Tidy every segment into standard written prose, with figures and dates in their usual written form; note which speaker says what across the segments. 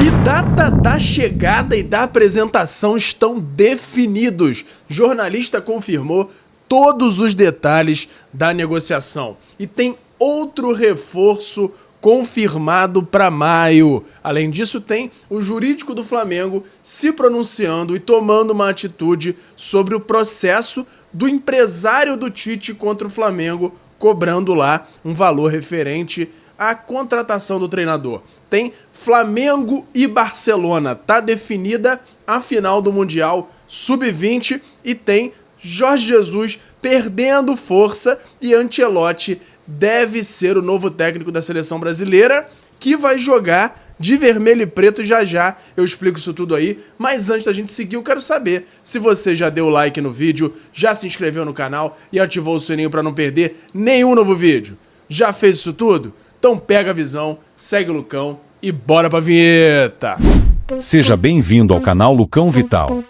Speaker 1: E data da chegada e da apresentação estão definidos. Jornalista confirmou todos os detalhes da negociação. E tem outro reforço confirmado para maio. Além disso, tem o jurídico do Flamengo se pronunciando e tomando uma atitude sobre o processo do empresário do Tite contra o Flamengo, cobrando lá um valor referente à contratação do treinador. Tem Flamengo e Barcelona, tá definida a final do Mundial Sub-20 e tem Jorge Jesus perdendo força e Ancelotti deve ser o novo técnico da seleção brasileira, que vai jogar de vermelho e preto já já. Eu explico isso tudo aí, mas antes da gente seguir, eu quero saber se você já deu like no vídeo, já se inscreveu no canal e ativou o sininho para não perder nenhum novo vídeo. Já fez isso tudo? Então pega a visão, segue o Lucão e bora pra vinheta!
Speaker 2: Seja bem-vindo ao canal Lucão Vital.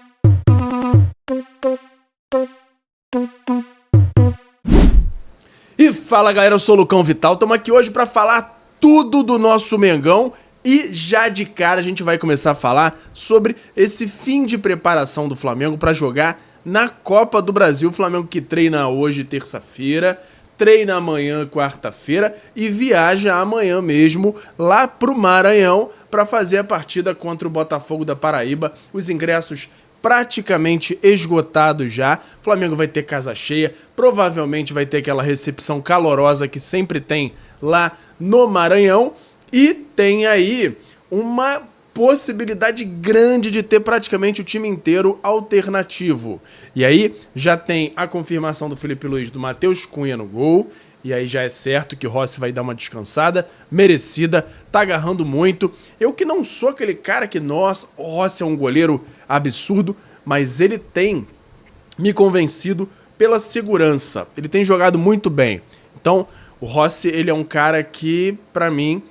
Speaker 1: E fala galera, eu sou o Lucão Vital, estamos aqui hoje para falar tudo do nosso Mengão e já de cara a gente vai começar a falar sobre esse fim de preparação do Flamengo para jogar na Copa do Brasil. O Flamengo que treina hoje, terça-feira, treina amanhã, quarta-feira e viaja amanhã mesmo lá pro Maranhão para fazer a partida contra o Botafogo da Paraíba. Os ingressos praticamente esgotados já. O Flamengo vai ter casa cheia, provavelmente vai ter aquela recepção calorosa que sempre tem lá no Maranhão e tem aí uma possibilidade grande de ter praticamente o time inteiro alternativo. E aí já tem a confirmação do Felipe Luiz, do Matheus Cunha no gol, e aí já é certo que o Rossi vai dar uma descansada, merecida, tá agarrando muito. Eu que não sou aquele cara que, nossa, o Rossi é um goleiro absurdo, mas ele tem me convencido pela segurança, ele tem jogado muito bem. Então, o Rossi, ele é um cara que, pra mim,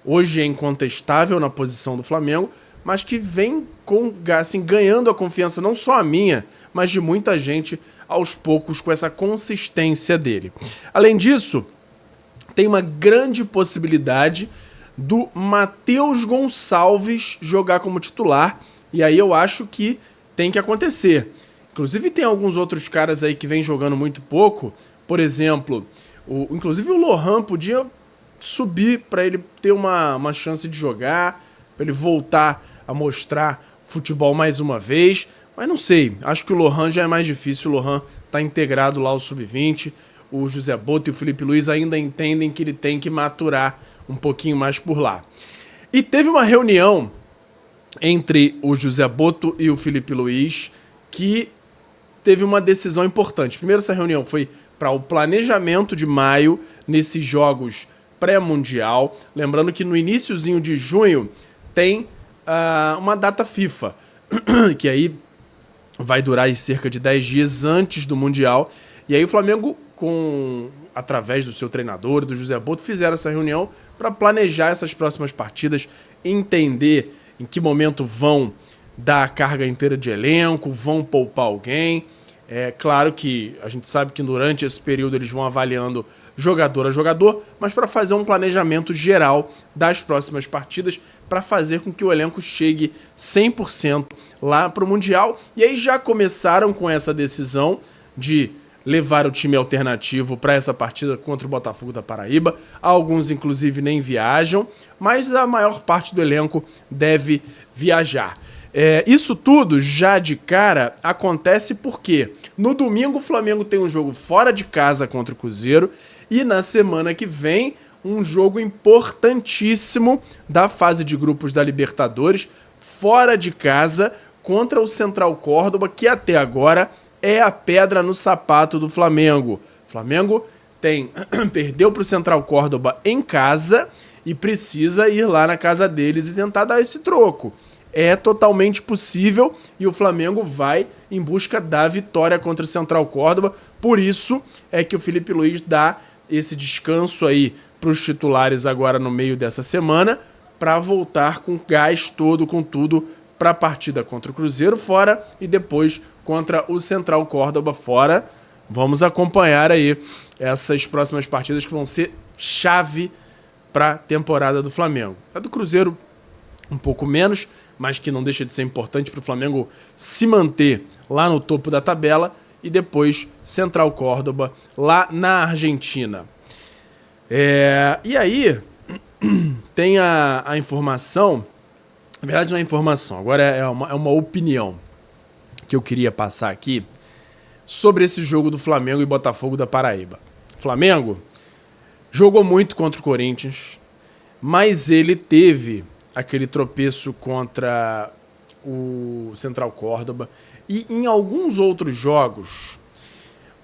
Speaker 1: hoje é incontestável na posição do Flamengo, mas que vem assim, ganhando a confiança não só a minha, mas de muita gente aos poucos com essa consistência dele. Além disso, tem uma grande possibilidade do Matheus Gonçalves jogar como titular, e aí eu acho que tem que acontecer. Inclusive tem alguns outros caras aí que vêm jogando muito pouco, por exemplo, inclusive o Lohan podia subir para ele ter uma chance de jogar, para ele voltar a mostrar futebol mais uma vez, mas não sei, acho que o Lohan já é mais difícil. O Lohan tá integrado lá ao Sub-20, o José Boto e o Felipe Luiz ainda entendem que ele tem que maturar um pouquinho mais por lá. E teve uma reunião entre o José Boto e o Felipe Luiz que teve uma decisão importante. Primeiro, essa reunião foi para o planejamento de maio nesses jogos pré-mundial. Lembrando que no iniciozinho de junho tem uma data FIFA, que aí vai durar aí cerca de 10 dias antes do Mundial. E aí o Flamengo, através do seu treinador, do José Boto, fizeram essa reunião para planejar essas próximas partidas, entender em que momento vão dar a carga inteira de elenco, vão poupar alguém. É claro que a gente sabe que durante esse período eles vão avaliando jogador a jogador, mas para fazer um planejamento geral das próximas partidas, para fazer com que o elenco chegue 100% lá para o Mundial. E aí já começaram com essa decisão de levar o time alternativo para essa partida contra o Botafogo da Paraíba. Alguns, inclusive, nem viajam, mas a maior parte do elenco deve viajar. Isso tudo, já de cara, acontece porque no domingo o Flamengo tem um jogo fora de casa contra o Cruzeiro e na semana que vem um jogo importantíssimo da fase de grupos da Libertadores, fora de casa, contra o Central Córdoba, que até agora é a pedra no sapato do Flamengo. O Flamengo perdeu para o Central Córdoba em casa e precisa ir lá na casa deles e tentar dar esse troco. É totalmente possível e o Flamengo vai em busca da vitória contra o Central Córdoba. Por isso é que o Felipe Luiz dá esse descanso aí para os titulares agora no meio dessa semana, para voltar com gás todo, com tudo, para a partida contra o Cruzeiro fora e depois contra o Central Córdoba fora. Vamos acompanhar aí essas próximas partidas que vão ser chave para a temporada do Flamengo. A do Cruzeiro um pouco menos, mas que não deixa de ser importante para o Flamengo se manter lá no topo da tabela, e depois Central Córdoba, lá na Argentina. E aí, tem a informação, na verdade não é informação, agora é uma opinião que eu queria passar aqui sobre esse jogo do Flamengo e Botafogo da Paraíba. O Flamengo jogou muito contra o Corinthians, mas ele teve aquele tropeço contra o Central Córdoba, e em alguns outros jogos,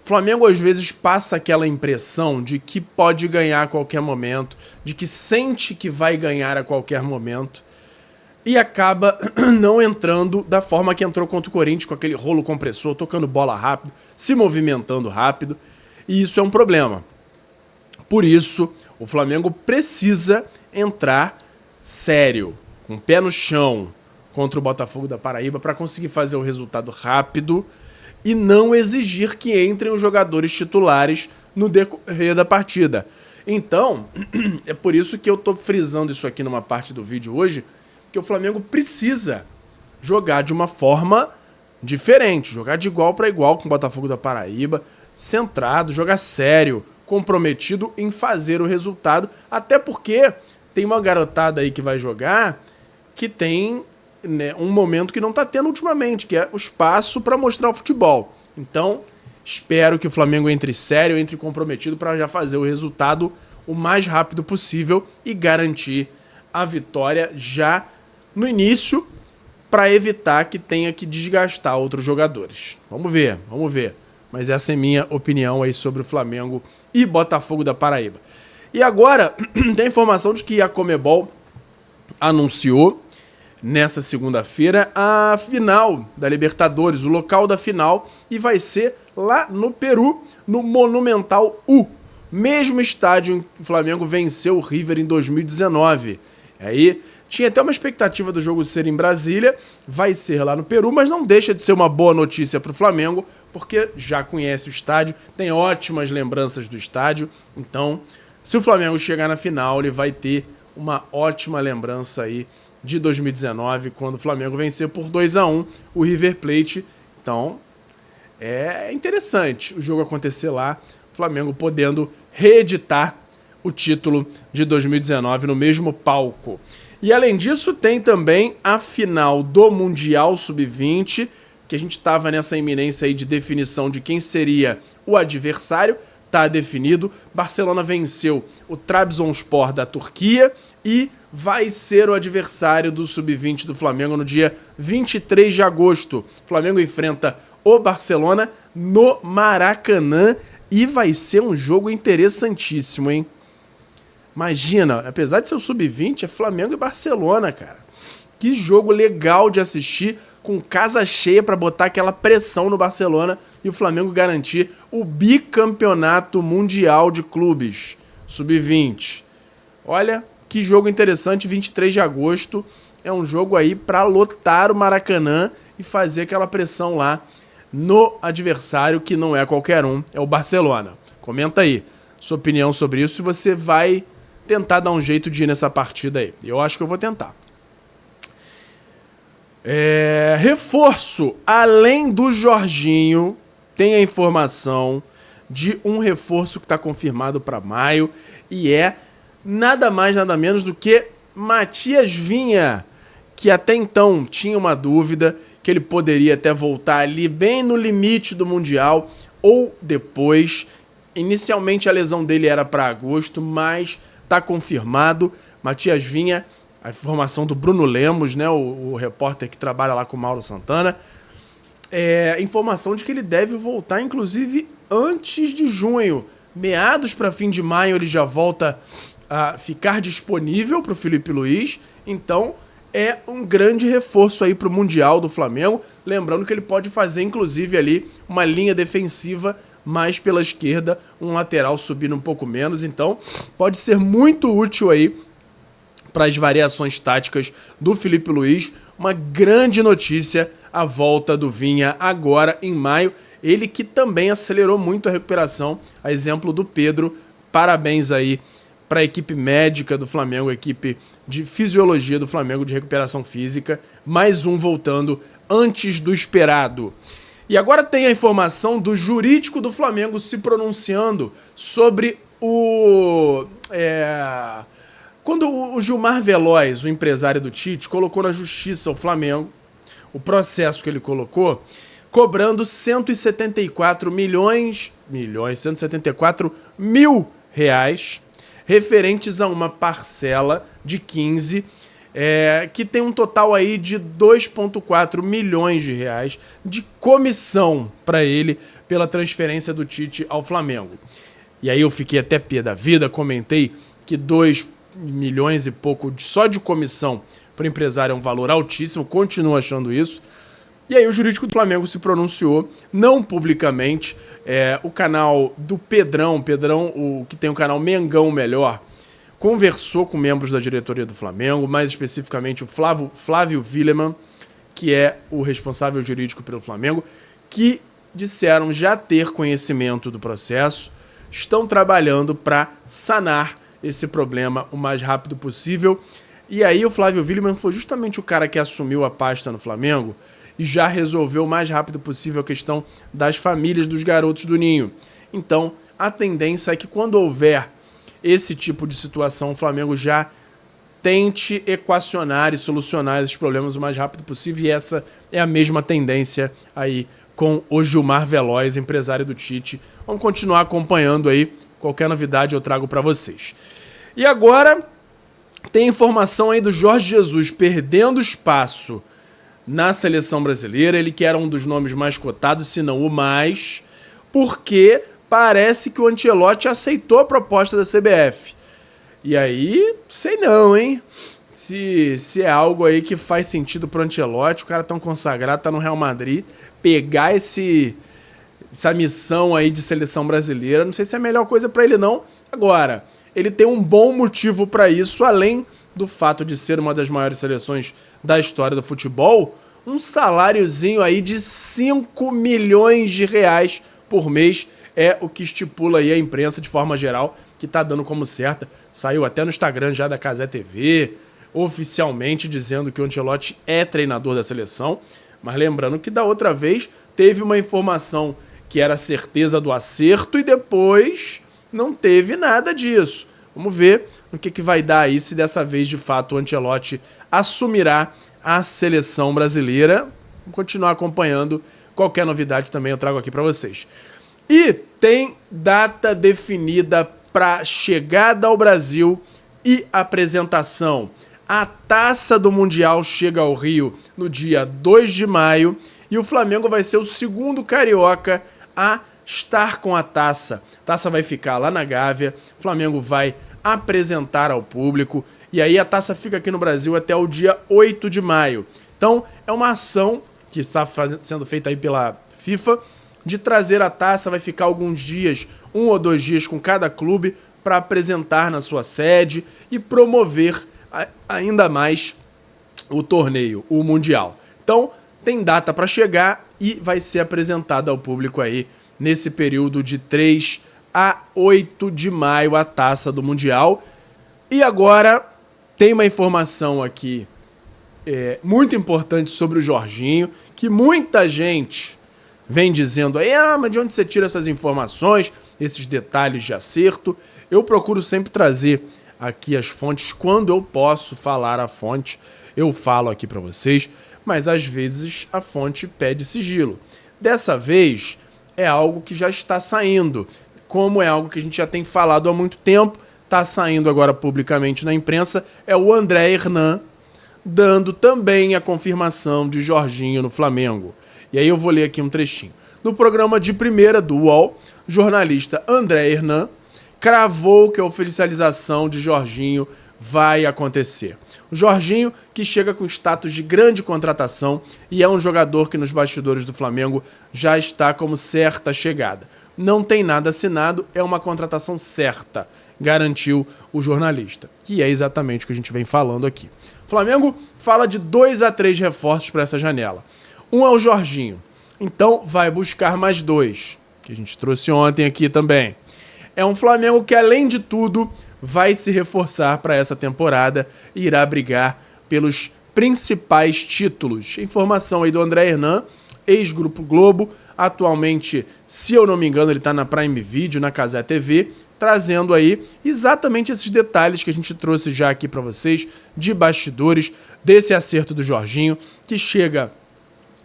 Speaker 1: o Flamengo às vezes passa aquela impressão de que pode ganhar a qualquer momento, de que sente que vai ganhar a qualquer momento, e acaba não entrando da forma que entrou contra o Corinthians, com aquele rolo compressor, tocando bola rápido, se movimentando rápido, e isso é um problema. Por isso, o Flamengo precisa entrar sério, com o pé no chão, contra o Botafogo da Paraíba, para conseguir fazer o resultado rápido e não exigir que entrem os jogadores titulares no decorrer da partida. Então, é por isso que eu tô frisando isso aqui numa parte do vídeo hoje, que o Flamengo precisa jogar de uma forma diferente, jogar de igual para igual com o Botafogo da Paraíba, centrado, jogar sério, comprometido em fazer o resultado, até porque tem uma garotada aí que vai jogar que tem, né, um momento que não tá tendo ultimamente, que é o espaço para mostrar o futebol. Então, espero que o Flamengo entre sério, entre comprometido para já fazer o resultado o mais rápido possível e garantir a vitória já no início, para evitar que tenha que desgastar outros jogadores. Vamos ver. Mas essa é minha opinião aí sobre o Flamengo e Botafogo da Paraíba. E agora, tem a informação de que a Conmebol anunciou nessa segunda-feira a final da Libertadores, o local da final, e vai ser lá no Peru, no Monumental U, mesmo estádio em que o Flamengo venceu o River em 2019. Aí tinha até uma expectativa do jogo ser em Brasília, vai ser lá no Peru, mas não deixa de ser uma boa notícia para o Flamengo, porque já conhece o estádio, tem ótimas lembranças do estádio, então se o Flamengo chegar na final, ele vai ter uma ótima lembrança aí de 2019, quando o Flamengo venceu por 2-1 o River Plate. Então, é interessante o jogo acontecer lá, o Flamengo podendo reeditar o título de 2019 no mesmo palco. E além disso, tem também a final do Mundial Sub-20, que a gente estava nessa iminência aí de definição de quem seria o adversário. Tá definido, Barcelona venceu o Trabzonspor da Turquia e vai ser o adversário do Sub-20 do Flamengo no dia 23 de agosto. O Flamengo enfrenta o Barcelona no Maracanã e vai ser um jogo interessantíssimo, hein? Imagina, apesar de ser o Sub-20, é Flamengo e Barcelona, cara. Que jogo legal de assistir, com casa cheia para botar aquela pressão no Barcelona e o Flamengo garantir o bicampeonato mundial de clubes, Sub-20. Olha, que jogo interessante, 23 de agosto. É um jogo aí para lotar o Maracanã e fazer aquela pressão lá no adversário, que não é qualquer um, é o Barcelona. Comenta aí sua opinião sobre isso, se você vai tentar dar um jeito de ir nessa partida aí. Eu acho que eu vou tentar. Reforço, além do Jorginho, tem a informação de um reforço que está confirmado para maio, e é nada mais, nada menos do que Matias Vinha, que até então tinha uma dúvida que ele poderia até voltar ali bem no limite do Mundial ou depois. Inicialmente a lesão dele era para agosto, mas está confirmado. Matias Vinha, a informação do Bruno Lemos, né, o repórter que trabalha lá com o Mauro Santana, informação de que ele deve voltar, inclusive, antes de junho. Meados para fim de maio ele já volta a ficar disponível para o Felipe Luiz. Então, é um grande reforço aí para o Mundial do Flamengo. Lembrando que ele pode fazer, inclusive, ali uma linha defensiva mais pela esquerda, um lateral subindo um pouco menos. Então, pode ser muito útil aí para as variações táticas do Felipe Luiz. Uma grande notícia, a volta do Vinha agora em maio. Ele que também acelerou muito a recuperação, a exemplo do Pedro. Parabéns aí para a equipe médica do Flamengo, a equipe de fisiologia do Flamengo, de recuperação física. Mais um voltando antes do esperado. E agora tem a informação do jurídico do Flamengo se pronunciando sobre quando o Gilmar Veloz, o empresário do Tite, colocou na justiça o Flamengo, o processo que ele colocou, cobrando 174 mil reais referentes a uma parcela de 15, que tem um total aí de 2,4 milhões de reais de comissão para ele pela transferência do Tite ao Flamengo. E aí eu fiquei até pé da vida, comentei que 2 milhões e pouco só de comissão para o empresário é um valor altíssimo, continuo achando isso. E aí o jurídico do Flamengo se pronunciou, não publicamente, o canal do Pedrão, o que tem o canal Mengão Melhor, conversou com membros da diretoria do Flamengo, mais especificamente o Flávio Willemann, que é o responsável jurídico pelo Flamengo, que disseram já ter conhecimento do processo, estão trabalhando para sanar esse problema o mais rápido possível. E aí o Flávio Willemann foi justamente o cara que assumiu a pasta no Flamengo e já resolveu o mais rápido possível a questão das famílias dos garotos do Ninho. Então, a tendência é que quando houver esse tipo de situação, o Flamengo já tente equacionar e solucionar esses problemas o mais rápido possível, e essa é a mesma tendência aí com o Gilmar Veloz, empresário do Tite. Vamos continuar acompanhando aí, qualquer novidade eu trago para vocês. E agora tem informação aí do Jorge Jesus perdendo espaço na seleção brasileira, ele que era um dos nomes mais cotados, se não o mais, porque parece que o Ancelotti aceitou a proposta da CBF. E aí, sei não, hein? Se é algo aí que faz sentido pro Ancelotti, o cara tão consagrado, tá no Real Madrid, pegar essa missão aí de seleção brasileira, não sei se é a melhor coisa pra ele não. Agora, ele tem um bom motivo pra isso, além do fato de ser uma das maiores seleções da história do futebol, um saláriozinho aí de 5 milhões de reais por mês é o que estipula aí a imprensa de forma geral, que tá dando como certa. Saiu até no Instagram já da Cazé TV, oficialmente dizendo que o Ancelotti é treinador da seleção, mas lembrando que da outra vez teve uma informação que era certeza do acerto e depois não teve nada disso. Vamos ver no que vai dar aí, se dessa vez de fato o Ancelotti assumirá a seleção brasileira. Vamos continuar acompanhando, qualquer novidade também eu trago aqui para vocês. E tem data definida para chegada ao Brasil e apresentação. A Taça do Mundial chega ao Rio no dia 2 de maio e o Flamengo vai ser o segundo carioca a estar com a taça. A taça vai ficar lá na Gávea, o Flamengo vai apresentar ao público e aí a taça fica aqui no Brasil até o dia 8 de maio. Então é uma ação que está sendo feita aí pela FIFA de trazer a taça, vai ficar alguns dias, 1 ou 2 dias com cada clube para apresentar na sua sede e promover ainda mais o torneio, o Mundial. Então tem data para chegar e vai ser apresentada ao público aí nesse período de 3 a 8 de maio a Taça do Mundial. E agora tem uma informação aqui muito importante sobre o Jorginho, que muita gente vem dizendo aí, mas de onde você tira essas informações, esses detalhes de acerto? Eu procuro sempre trazer aqui as fontes, quando eu posso falar a fonte, eu falo aqui para vocês, mas às vezes a fonte pede sigilo. Dessa vez é algo que já está saindo, como é algo que a gente já tem falado há muito tempo, está saindo agora publicamente na imprensa, é o André Hernan dando também a confirmação de Jorginho no Flamengo. E aí eu vou ler aqui um trechinho. No programa de primeira do UOL, o jornalista André Hernan cravou que a oficialização de Jorginho vai acontecer. O Jorginho, que chega com status de grande contratação e é um jogador que nos bastidores do Flamengo já está como certa chegada. Não tem nada assinado, é uma contratação certa, garantiu o jornalista, que é exatamente o que a gente vem falando aqui. O Flamengo fala de 2 a 3 reforços para essa janela. Um é o Jorginho, então vai buscar mais 2, que a gente trouxe ontem aqui também. É um Flamengo que, além de tudo, vai se reforçar para essa temporada e irá brigar pelos principais títulos. Informação aí do André Hernan, ex-Grupo Globo, atualmente, se eu não me engano, ele está na Prime Video, na Cazé TV, trazendo aí exatamente esses detalhes que a gente trouxe já aqui para vocês, de bastidores, desse acerto do Jorginho, que chega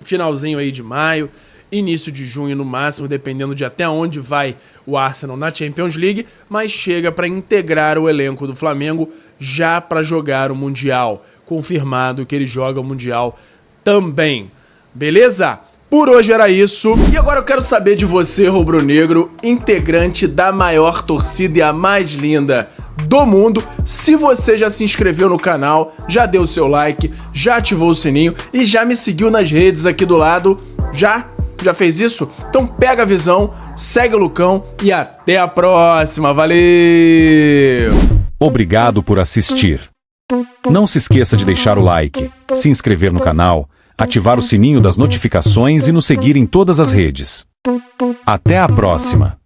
Speaker 1: finalzinho aí de maio, início de junho no máximo, dependendo de até onde vai o Arsenal na Champions League, mas chega para integrar o elenco do Flamengo já para jogar o Mundial. Confirmado que ele joga o Mundial também. Beleza? Por hoje era isso. E agora eu quero saber de você, rubro-negro, integrante da maior torcida e a mais linda do mundo, se você já se inscreveu no canal, já deu seu like, já ativou o sininho e já me seguiu nas redes aqui do lado. Já fez isso? Então pega a visão, segue o Lucão e até a próxima. Valeu!
Speaker 2: Obrigado por assistir. Não se esqueça de deixar o like, se inscrever no canal, ativar o sininho das notificações e nos seguir em todas as redes. Até a próxima!